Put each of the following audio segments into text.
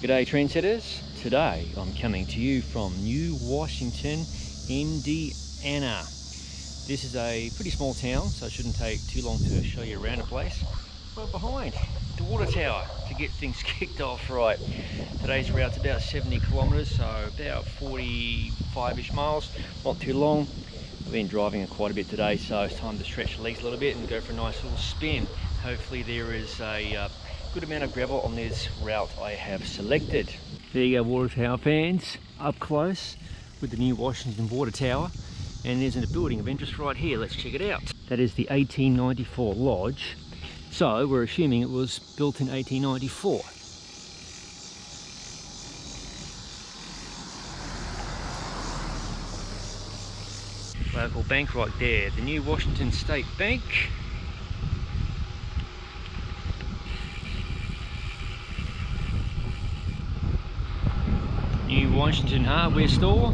G'day trendsetters. Today I'm coming to you from New Washington, Indiana. This is a pretty small town, so it shouldn't take too long to show you around the place. Right behind the water tower to get things kicked off right. Today's route's about 70 kilometers, so about 45-ish miles, not too long. I've been driving quite a bit today, so it's time to stretch the legs a little bit and go for a nice little spin. Hopefully there is a good amount of gravel on this route I have selected. There you go, water tower fans, up close with the New Washington water tower. And there's a building of interest right here. Let's check it out. That is the 1894 lodge. So we're assuming it was built in 1894. Local bank right there, the New Washington State Bank. New Washington hardware store.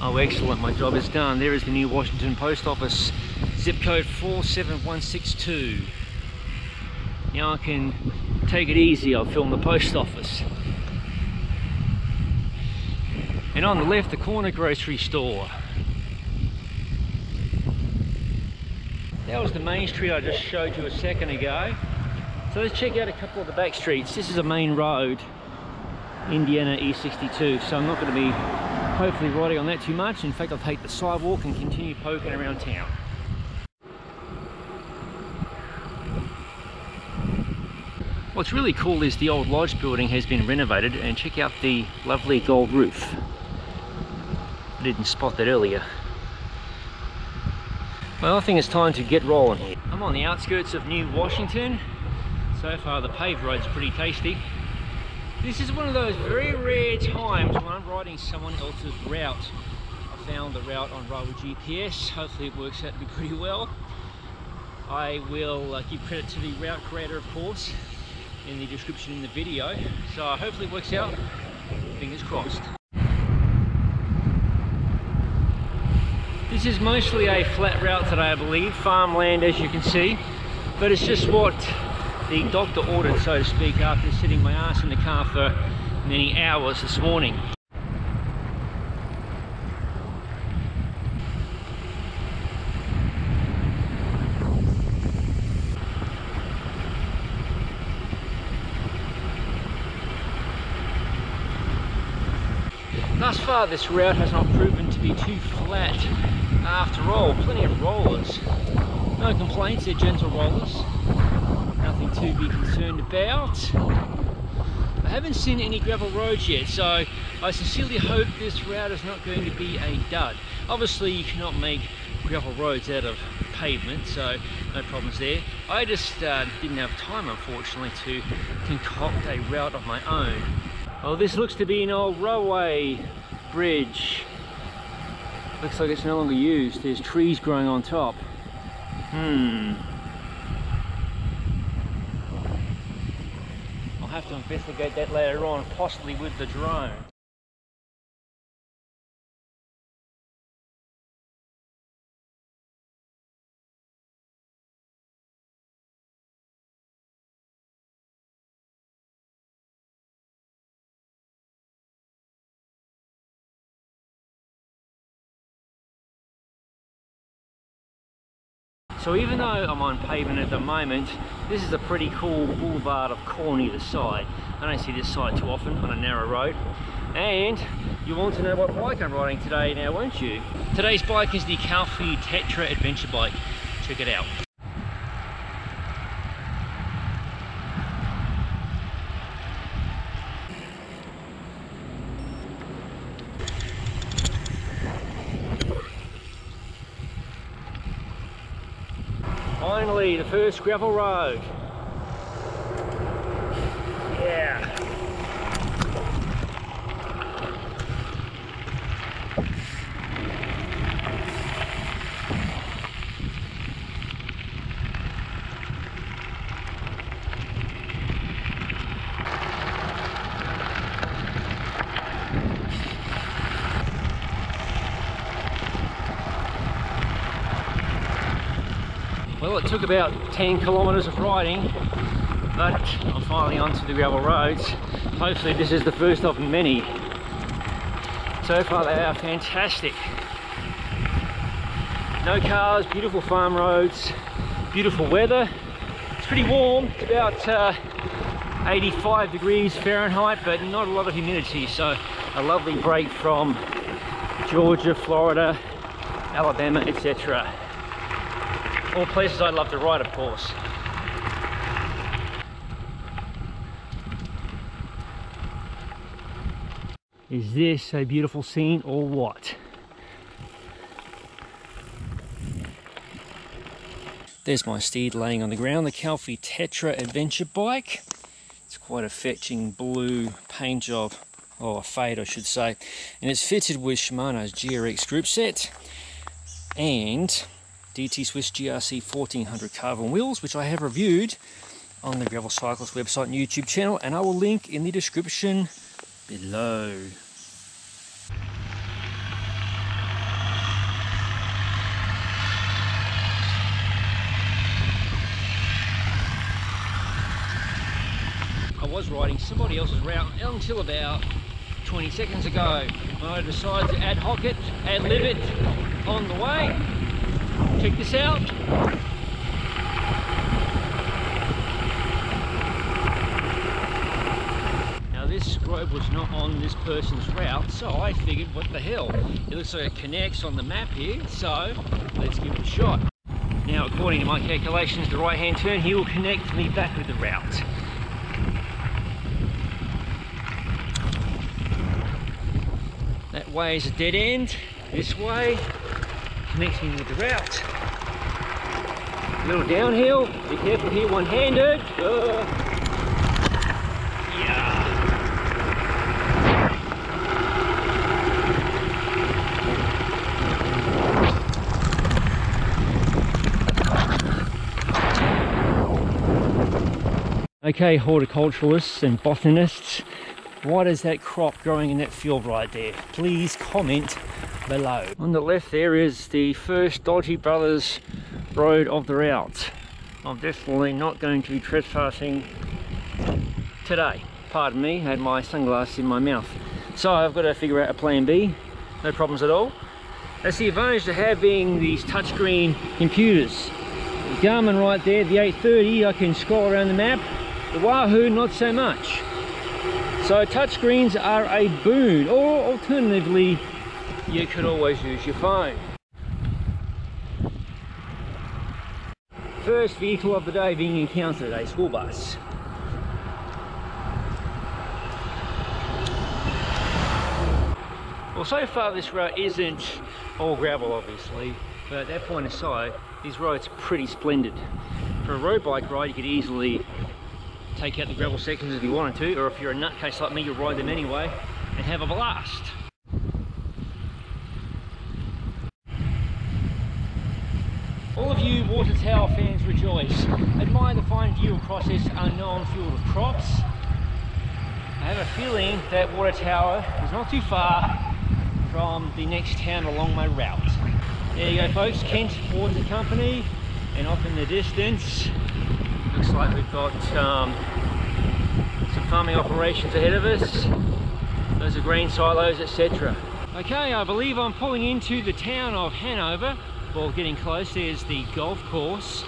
Oh excellent, my job is done. There is the New Washington Post Office, zip code 47162. Now I can take it easy, I'll film the post office. And on the left, the corner grocery store. That was the main street I just showed you a second ago. So let's check out a couple of the back streets. This is a main road, Indiana E62, so I'm not going to be hopefully riding on that too much. In fact, I'll take the sidewalk and continue poking around town. What's really cool is the old lodge building has been renovated, and check out the lovely gold roof. I didn't spot that earlier. Well, I think it's time to get rolling here. I'm on the outskirts of New Washington. So far the paved road's pretty tasty. This is one of those very rare times when I'm riding someone else's route. I found the route on Rival GPS. Hopefully it works out to be pretty well. I will give credit to the route creator, of course, in the description in the video. So hopefully it works out. Fingers crossed. This is mostly a flat route today, I believe. Farmland, as you can see. But it's just what the doctor ordered, so to speak, after sitting my ass in the car for many hours this morning. Thus far this route has not proven to be too flat after all. Plenty of rollers. No complaints, they're gentle rollers. Nothing to be concerned about. I haven't seen any gravel roads yet, so I sincerely hope this route is not going to be a dud. Obviously you cannot make gravel roads out of pavement, so no problems there. I just didn't have time, unfortunately, to concoct a route of my own. Oh, this looks to be an old railway bridge. Looks like it's no longer used. There's trees growing on top. I'll have to investigate that later on, possibly with the drone. So even though I'm on pavement at the moment, this is a pretty cool boulevard of corn either side. I don't see this side too often on a narrow road. And you want to know what bike I'm riding today now, won't you? Today's bike is the Calfee Tetra Adventure Bike. Check it out. Finally, the first gravel road. Yeah. Well, it took about 10 kilometers of riding but I'm finally onto the gravel roads. Hopefully this is the first of many. So far they are fantastic. No cars, beautiful farm roads, beautiful weather. It's pretty warm, it's about 85 degrees Fahrenheit, but not a lot of humidity, so a lovely break from Georgia, Florida, Alabama, etc. All places I'd love to ride, of course. Is this a beautiful scene or what? There's my steed laying on the ground, the Calfee Tetra adventure bike. It's quite a fetching blue paint job, or a fade I should say, and it's fitted with Shimano's GRX group set and DT Swiss GRC 1400 carbon wheels, which I have reviewed on the Gravel Cyclist website and YouTube channel, and I will link in the description below. I was riding somebody else's route until about 20 seconds ago when I decided to ad-hoc it, ad-lib it on the way. Check this out. Now this road was not on this person's route, so I figured, what the hell? It looks like it connects on the map here, so let's give it a shot. Now according to my calculations, the right-hand turn here will connect me back with the route. That way is a dead end. This way connects me with the route. A little downhill. Be careful here, one-handed. Yeah. Okay, horticulturalists and botanists, what is that crop growing in that field right there? Please comment below. On the left there is the first Dodgy Brothers road of the route. I'm definitely not going to be trespassing today. Pardon me, I had my sunglasses in my mouth. So I've got to figure out a plan B. No problems at all. That's the advantage to having these touchscreen computers. The Garmin right there, the 830, I can scroll around the map. The Wahoo, not so much. So touchscreens are a boon, or alternatively, you could always use your phone. First vehicle of the day being encountered, a school bus. Well, so far this road isn't all gravel obviously, but at that point aside, these roads are pretty splendid. For a road bike ride, you could easily take out the gravel sections if you wanted to, or if you're a nutcase like me, you'll ride them anyway and have a blast. All of you water tower fans rejoice. Admire the fine view across this unknown field of crops. I have a feeling that water tower is not too far from the next town along my route. There you go folks, Kent Water Company, and off in the distance looks like we've got some farming operations ahead of us. Those are grain silos, etc. Okay, I believe I'm pulling into the town of Hanover. Well, getting close, there's the golf course.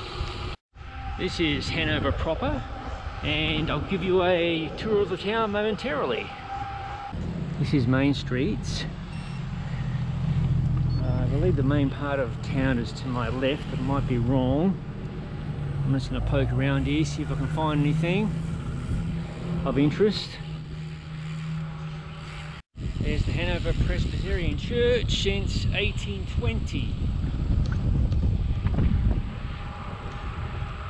This is Hanover proper, and I'll give you a tour of the town momentarily. This is Main Street. I believe the main part of town is to my left, but I might be wrong. I'm just going to poke around here, see if I can find anything of interest. There's the Hanover Presbyterian Church since 1820.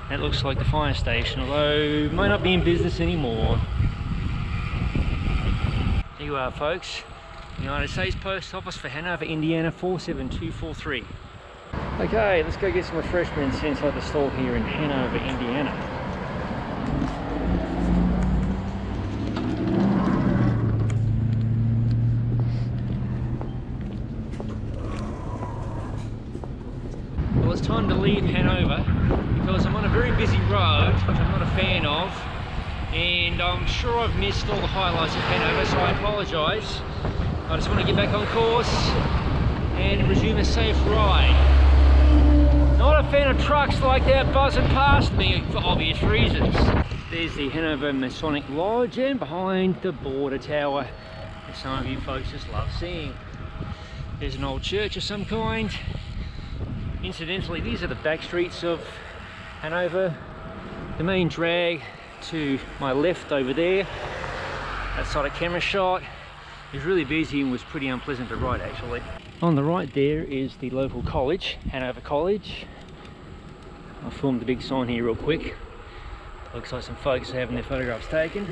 That looks like the fire station, although it may not be in business anymore. There you are folks, United States Post Office for Hanover, Indiana 47243. Okay, let's go get some refreshments inside the store here in Hanover, Indiana. Well, it's time to leave Hanover because I'm on a very busy road, which I'm not a fan of. and I'm sure I've missed all the highlights of Hanover, so I apologise. I just want to get back on course and resume a safe ride. Not a fan of trucks like that buzzing past me for obvious reasons. There's the Hanover Masonic Lodge, and behind the border tower that some of you folks just love seeing. There's an old church of some kind. Incidentally, these are the back streets of Hanover. The main drag to my left over there, that side of camera shot, is really busy and was pretty unpleasant to ride actually. On the right there is the local college, Hanover College. I filmed the big sign here real quick. Looks like some folks are having their photographs taken.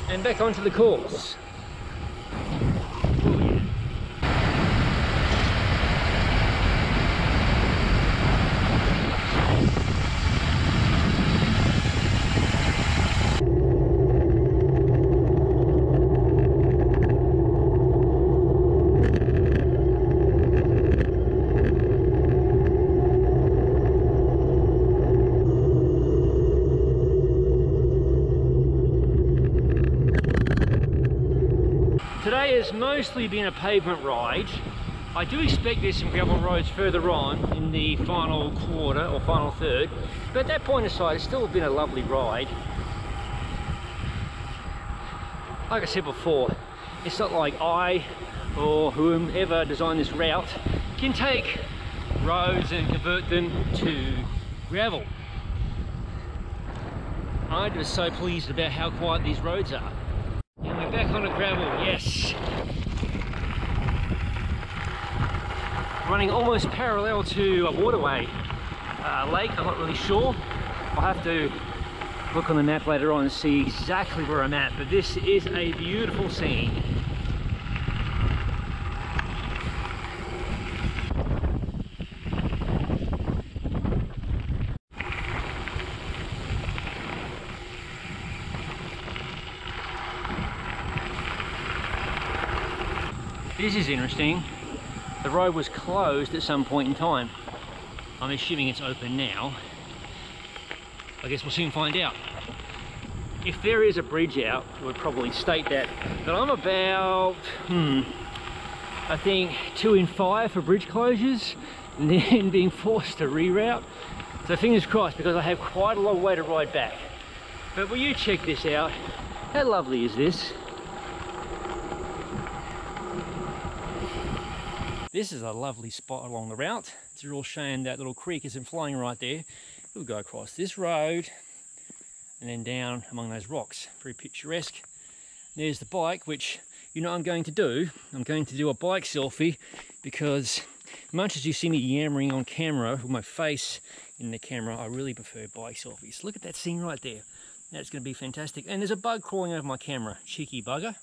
And back onto the course. Today has mostly been a pavement ride. I do expect there's some gravel roads further on in the final quarter or final third, but at that point aside, it's still been a lovely ride. Like I said before, it's not like I or whomever designed this route can take roads and convert them to gravel. I'm just so pleased about how quiet these roads are. And we're back on a gravel, yes. Running almost parallel to a waterway, lake, I'm not really sure. I'll have to look on the map later on and see exactly where I'm at, but this is a beautiful scene. This is interesting. The road was closed at some point in time. I'm assuming it's open now. I guess we'll soon find out. If there is a bridge out, it would probably state that. But I'm about, I think 2 in 5 for bridge closures and then being forced to reroute. So fingers crossed, because I have quite a long way to ride back. But will you check this out? How lovely is this? This is a lovely spot along the route. It's a real shame that little creek isn't flowing right there. We'll go across this road and then down among those rocks. Very picturesque. There's the bike, which you know I'm going to do. I'm going to do a bike selfie, because much as you see me yammering on camera with my face in the camera, I really prefer bike selfies. Look at that scene right there. That's going to be fantastic. And there's a bug crawling over my camera. Cheeky bugger.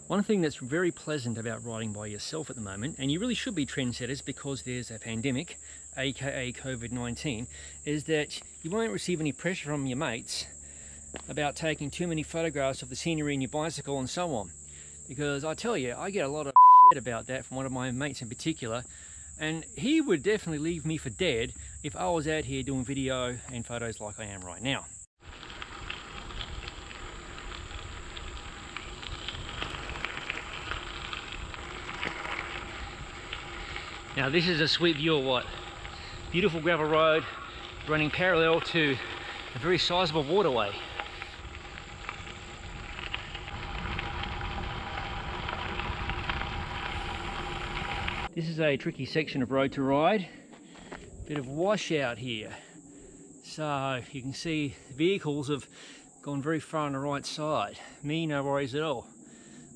One thing that's very pleasant about riding by yourself at the moment, and you really should be trendsetters because there's a pandemic, aka COVID-19, is that you won't receive any pressure from your mates about taking too many photographs of the scenery in your bicycle and so on. Because I tell you, I get a lot of shit about that from one of my mates in particular, and he would definitely leave me for dead if I was out here doing video and photos like I am right now. Now this is a sweet view of what? Beautiful gravel road running parallel to a very sizable waterway. This is a tricky section of road to ride. Bit of washout here. So you can see vehicles have gone very far on the right side. Me, no worries at all.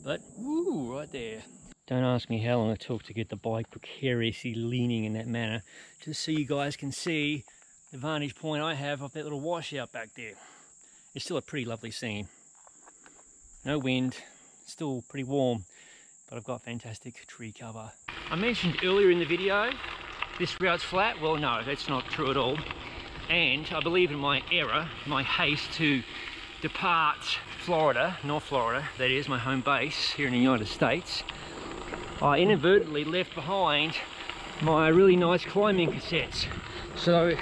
But, woo, right there. Don't ask me how long it took to get the bike precariously leaning in that manner, just so you guys can see the vantage point I have of that little washout back there. It's still a pretty lovely scene. No wind, still pretty warm, but I've got fantastic tree cover. I mentioned earlier in the video, this route's flat. Well, no, that's not true at all. And I believe in my error, my haste to depart Florida, North Florida, that is my home base here in the United States, I inadvertently left behind my really nice climbing cassettes. So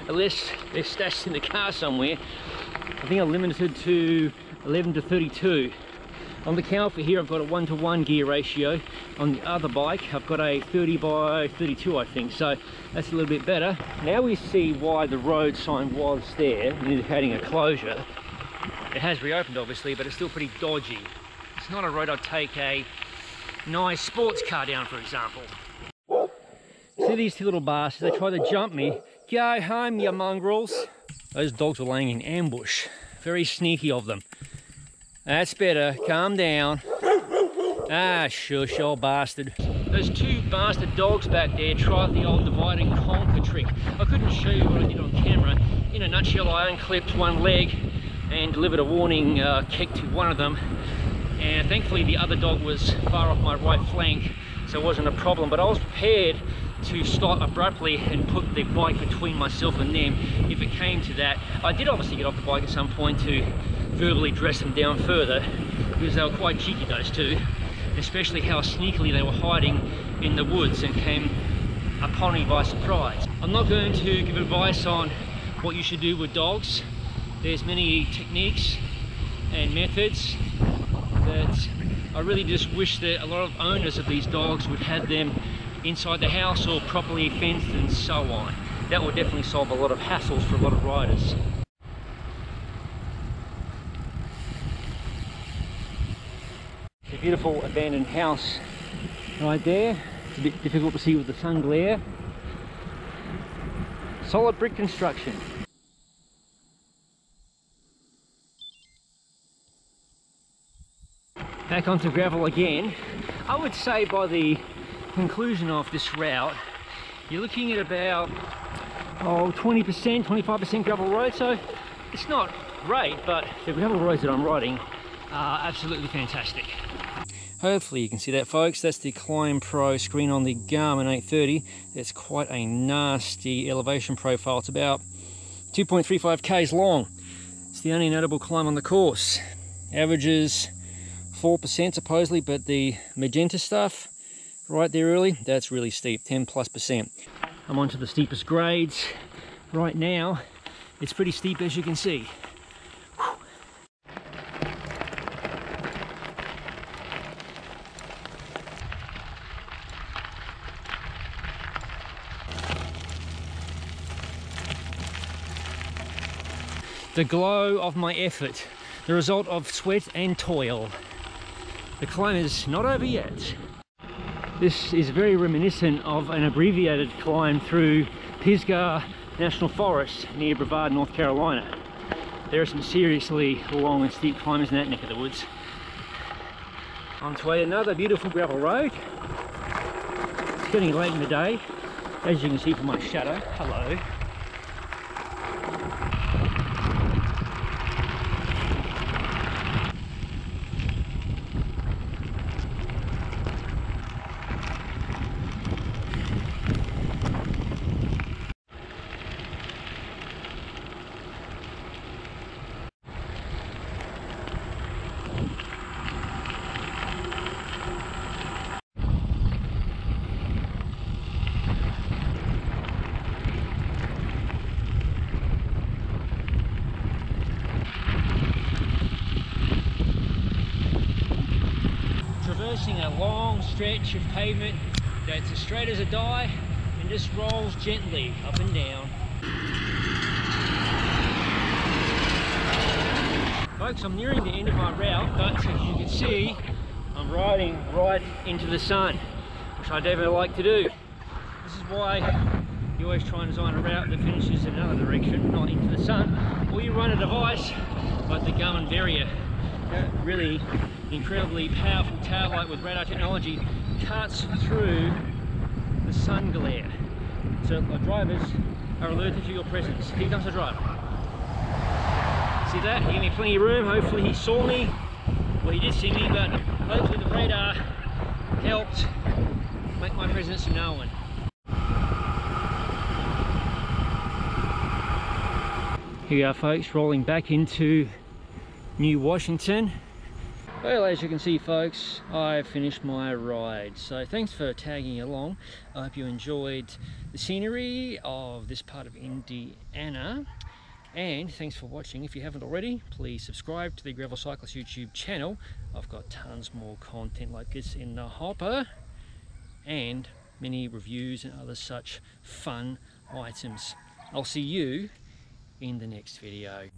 unless they're stashed in the car somewhere, I think I'm limited to 11 to 32. On the Caliper here I've got a 1-to-1 gear ratio. On the other bike I've got a 30 by 32 I think, so that's a little bit better. Now we see why the road sign was there, indicating a closure. It has reopened obviously, but it's still pretty dodgy. It's not a road I'd take a nice sports car down, for example. See these two little bastards, they try to jump me. Go home, you mongrels. Those dogs were laying in ambush. Very sneaky of them. That's better, calm down. Ah, shush, old bastard. Those two bastard dogs back there tried the old divide and conquer trick. I couldn't show you what I did on camera. In a nutshell, I unclipped one leg and delivered a warning kick to one of them. And thankfully the other dog was far off my right flank, so it wasn't a problem. But I was prepared to stop abruptly and put the bike between myself and them if it came to that. I did obviously get off the bike at some point to verbally dress them down further, because they were quite cheeky, those two, especially how sneakily they were hiding in the woods and came upon me by surprise. I'm not going to give advice on what you should do with dogs. There's many techniques and methods that I really just wish that a lot of owners of these dogs would have them inside the house or properly fenced and so on. That would definitely solve a lot of hassles for a lot of riders. It's a beautiful abandoned house right there. It's a bit difficult to see with the sun glare. Solid brick construction. Back onto gravel again. I would say by the conclusion of this route, you're looking at about 20%, 25% gravel road. So it's not great, but the gravel roads that I'm riding are absolutely fantastic. Hopefully you can see that, folks. That's the Climb Pro screen on the Garmin 830. It's quite a nasty elevation profile. It's about 2.35 k's long. It's the only notable climb on the course. Averages 4% supposedly, but the magenta stuff right there early, that's really steep, 10+%. I'm onto the steepest grades right now. It's pretty steep, as you can see. The glow of my effort, the result of sweat and toil. The climb is not over yet. This is very reminiscent of an abbreviated climb through Pisgah National Forest near Brevard, North Carolina. There are some seriously long and steep climbs in that neck of the woods. On to another beautiful gravel road. It's getting late in the day, as you can see from my shadow. Hello. A long stretch of pavement that's as straight as a die and just rolls gently up and down. Folks, I'm nearing the end of my route, but as you can see, I'm riding right into the sun, which I definitely like to do. This is why you always try and design a route that finishes in another direction, not into the sun, or you run a device like the Garmin Varia. Really incredibly powerful tail light with radar technology cuts through the sun glare, so our drivers are alerted to your presence. Here comes the driver. See that? He gave me plenty of room. Hopefully he saw me. Well, he did see me, but hopefully the radar helped make my presence known. Here we are, folks, rolling back into New Washington. Well, as you can see folks, I finished my ride, so thanks for tagging along. I hope you enjoyed the scenery of this part of Indiana, and thanks for watching. If you haven't already, please subscribe to the Gravel Cyclist YouTube channel. I've got tons more content like this in the hopper, and many reviews and other such fun items. I'll see you in the next video.